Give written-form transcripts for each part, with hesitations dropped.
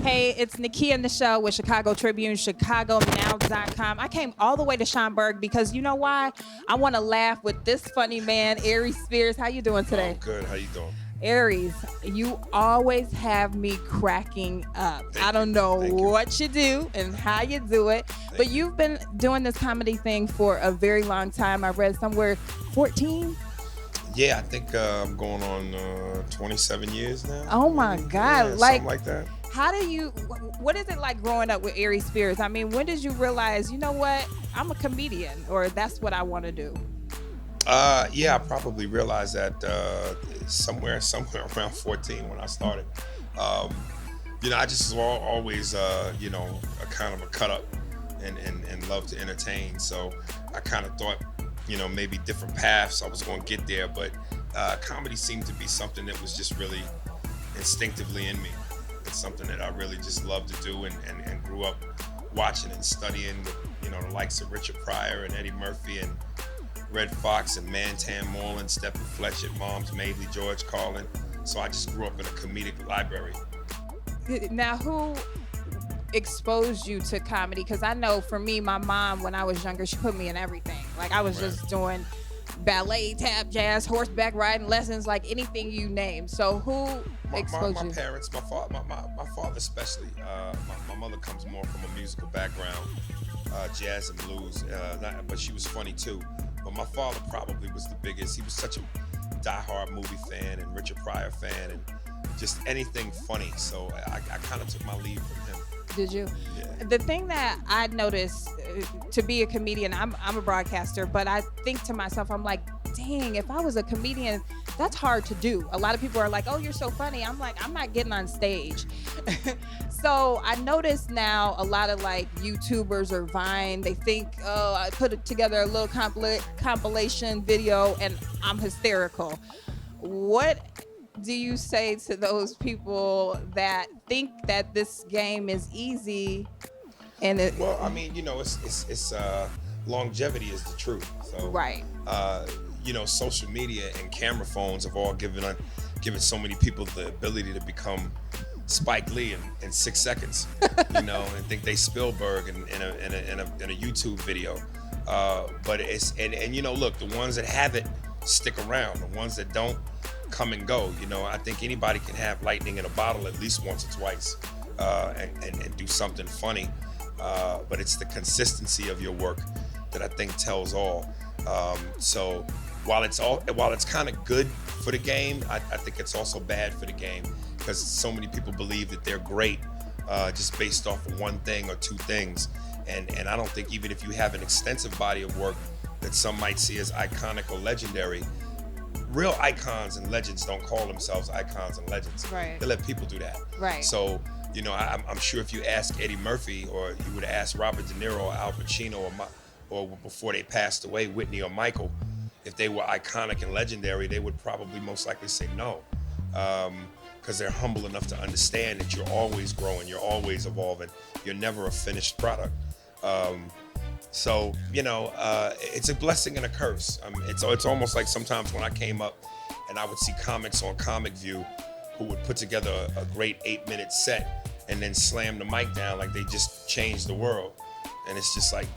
Hey, it's Nakia in the show with Chicago Tribune, ChicagoNow.com. I came all the way to Schaumburg because you know why? I want to laugh with this funny man, Aries Spears. How you doing today? I'm good. How you doing? Aries, you always have me cracking up. I don't know what you do and how you do it, but you've been doing this comedy thing for a very long time. I read somewhere 14. Yeah, I think I'm going on 27 years now. Oh my God. Yeah, something like that. How do you, what is it like growing up with Aries Spears? I mean, when did you realize, you know what, I'm a comedian, or that's what I want to do? Yeah, I probably realized that somewhere around 14 when I started. I just was always, a kind of a cut up and love to entertain. So I kind of thought, maybe different paths I was going to get there, but comedy seemed to be something that was just really instinctively in me. It's something that I really just love to do and grew up watching and studying with, the likes of Richard Pryor and Eddie Murphy and Red Fox and Mantan Moreland, Stephen Fletcher, Moms Mabley, George Carlin. So I just grew up in a comedic library. Now, who exposed you to comedy? Because I know for me, my mom, when I was younger, she put me in everything. Like I was just doing ballet, tap, jazz, horseback riding lessons, like anything you name. So who exposed you? My parents, my father especially. My mother comes more from a musical background, jazz and blues, but she was funny too. But my father probably was the biggest. He was such a diehard movie fan and Richard Pryor fan and just anything funny. So I kind of took my lead from him. Did you? Yeah. The thing that I noticed to be a comedian, I'm a broadcaster, but I think to myself, I'm like, dang, if I was a comedian, that's hard to do. A lot of people are like, oh, you're so funny. I'm like, I'm not getting on stage. So I notice now a lot of like YouTubers or Vine, they think, oh, I put together a little compilation video and I'm hysterical. What do you say to those people that think that this game is easy? And well, I mean, it's longevity is the truth. So right. Social media and camera phones have all given so many people the ability to become Spike Lee in 6 seconds, and think they Spielberg in a YouTube video. But it's look, the ones that have it stick around. The ones that don't come and go. I think anybody can have lightning in a bottle at least once or twice, and do something funny. But it's the consistency of your work that I think tells all. So while it's kind of good for the game, I think it's also bad for the game because so many people believe that they're great just based off of one thing or two things. And I don't think even if you have an extensive body of work that some might see as iconic or legendary, real icons and legends don't call themselves icons and legends. Right. They let people do that. Right. So, I'm sure if you ask Eddie Murphy or you would ask Robert De Niro or Al Pacino or before they passed away, Whitney or Michael, if they were iconic and legendary, they would probably most likely say no. Because they're humble enough to understand that you're always growing, you're always evolving, you're never a finished product. So, it's a blessing and a curse. It's almost like sometimes when I came up and I would see comics on Comic View who would put together a great 8-minute set and then slam the mic down like they just changed the world. And it's just like,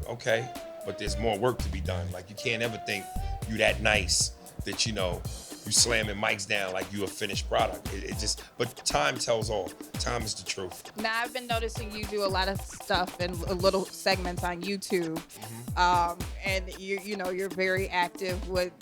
okay, but there's more work to be done. Like you can't ever think you that nice that, you slamming mics down like you a finished product. But time tells all. Time is the truth. Now, I've been noticing you do a lot of stuff and little segments on YouTube. Mm-hmm. And you're very active with,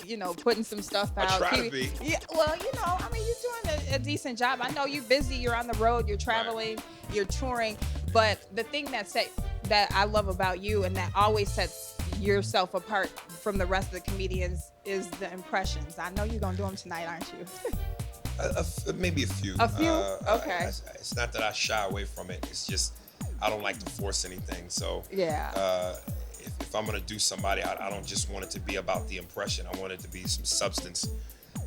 putting some stuff out. I try to be. Yeah, well, you're doing a decent job. I know you're busy, you're on the road, you're traveling, you're touring. But the thing that I love about you and that always sets yourself apart from the rest of the comedians is the impressions. I know you're gonna do them tonight, aren't you? Maybe a few. A few? Okay. It's not that I shy away from it. It's just I don't like to force anything. So yeah. If I'm gonna do somebody, I don't just want it to be about the impression. I want it to be some substance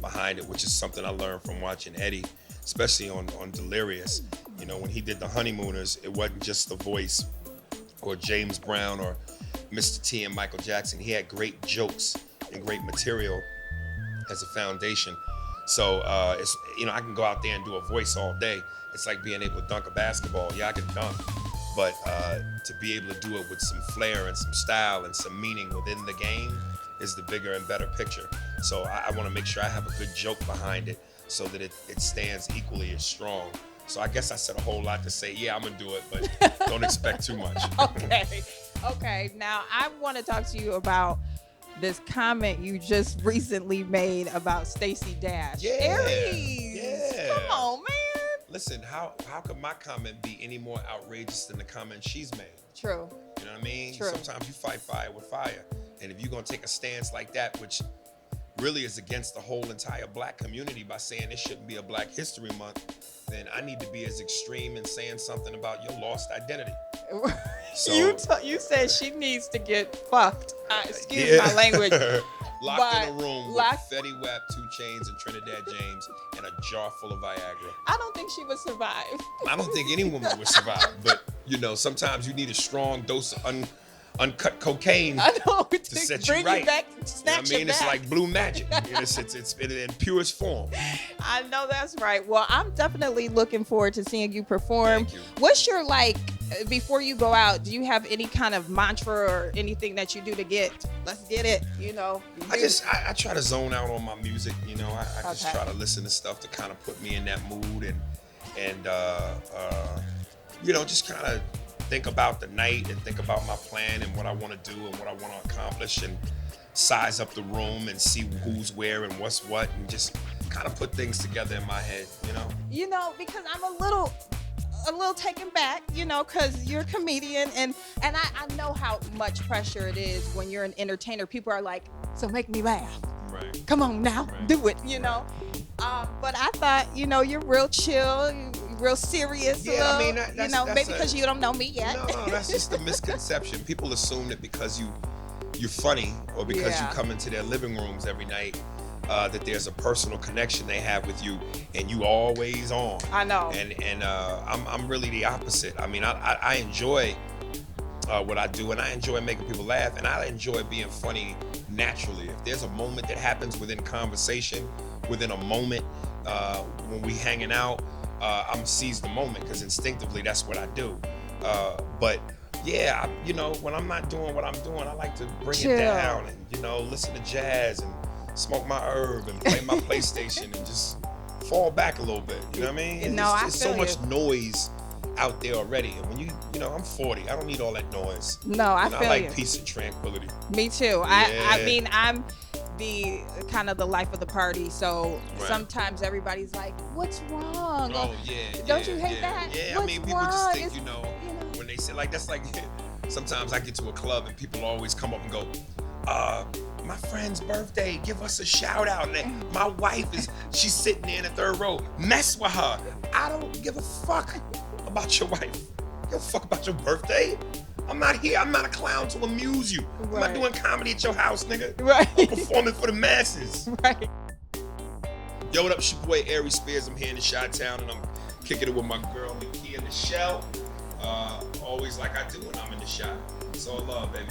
behind it, which is something I learned from watching Eddie, especially on Delirious. When he did The Honeymooners, it wasn't just the voice or James Brown or Mr. T and Michael Jackson. He had great jokes and great material as a foundation. So it's, I can go out there and do a voice all day. It's like being able to dunk a basketball. Yeah, I can dunk, but to be able to do it with some flair and some style and some meaning within the game is the bigger and better picture. So I want to make sure I have a good joke behind it so that it stands equally as strong. So I guess I said a whole lot to say, yeah, I'm gonna do it, but don't expect too much. Okay. Now I want to talk to you about this comment you just recently made about Stacey Dash. Yeah. Aries. Yeah. Come on, man. Listen, how could my comment be any more outrageous than the comment she's made? True. You know what I mean? True. Sometimes you fight fire with fire. And if you're gonna take a stance like that, which really is against the whole entire black community by saying this shouldn't be a Black History Month, then I need to be as extreme in saying something about your lost identity. So, you said she needs to get fucked. Excuse my language. Locked in a room with Fetty Wap, 2 Chainz, and Trinidad James, and a jar full of Viagra. I don't think she would survive. I don't think any woman would survive, but sometimes you need a strong dose of uncut cocaine to set you right. Back, snatch you back. It's like blue magic. It's in purest form. I know that's right. Well, I'm definitely looking forward to seeing you perform. Thank you. What's your, before you go out, do you have any kind of mantra or anything that you do to let's get it, I try to zone out on my music, I just try to listen to stuff to kind of put me in that mood and just kind of think about the night and think about my plan and what I want to do and what I want to accomplish and size up the room and see who's where and what's what and just kind of put things together in my head, because I'm a little taken back, because you're a comedian and I know how much pressure it is when you're an entertainer. People are like, so make me laugh. Right. Come on now, do it, But I thought, you're real chill, real serious. Yeah, that's maybe because you don't know me yet. No, that's just a misconception. People assume that because you're funny or because you come into their living rooms every night, that there's a personal connection they have with you and you always on. I know. And I'm really the opposite. I enjoy what I do and I enjoy making people laugh and I enjoy being funny naturally. If there's a moment that happens within conversation, within a moment when we hanging out, I'm seize the moment because instinctively that's what I do. But yeah, when I'm not doing what I'm doing, I like to bring it down and listen to jazz and smoke my herb and play my PlayStation and just fall back a little bit. You know what I mean? There's so much noise out there already. And when I'm 40, I don't need all that noise. No, I feel you. I like peace and tranquility. Me too. Yeah. I'm the kind of the life of the party, so sometimes everybody's like, what's wrong? Oh yeah. Don't you hate that? Yeah, what's people wrong? just think, when they say that's like sometimes I get to a club and people always come up and go, my friend's birthday, give us a shout out. And my wife she's sitting there in the third row. Mess with her. I don't give a fuck about your wife. Give a fuck about your birthday. I'm not here. I'm not a clown to amuse you. I'm not doing comedy at your house, nigga. Right. I'm performing for the masses. Right. Yo, what up? It's your boy Aries Spears. I'm here in the Chi-Town and I'm kicking it with my girl Nakia in the shell. Always like I do when I'm in the shot. It's all love, baby.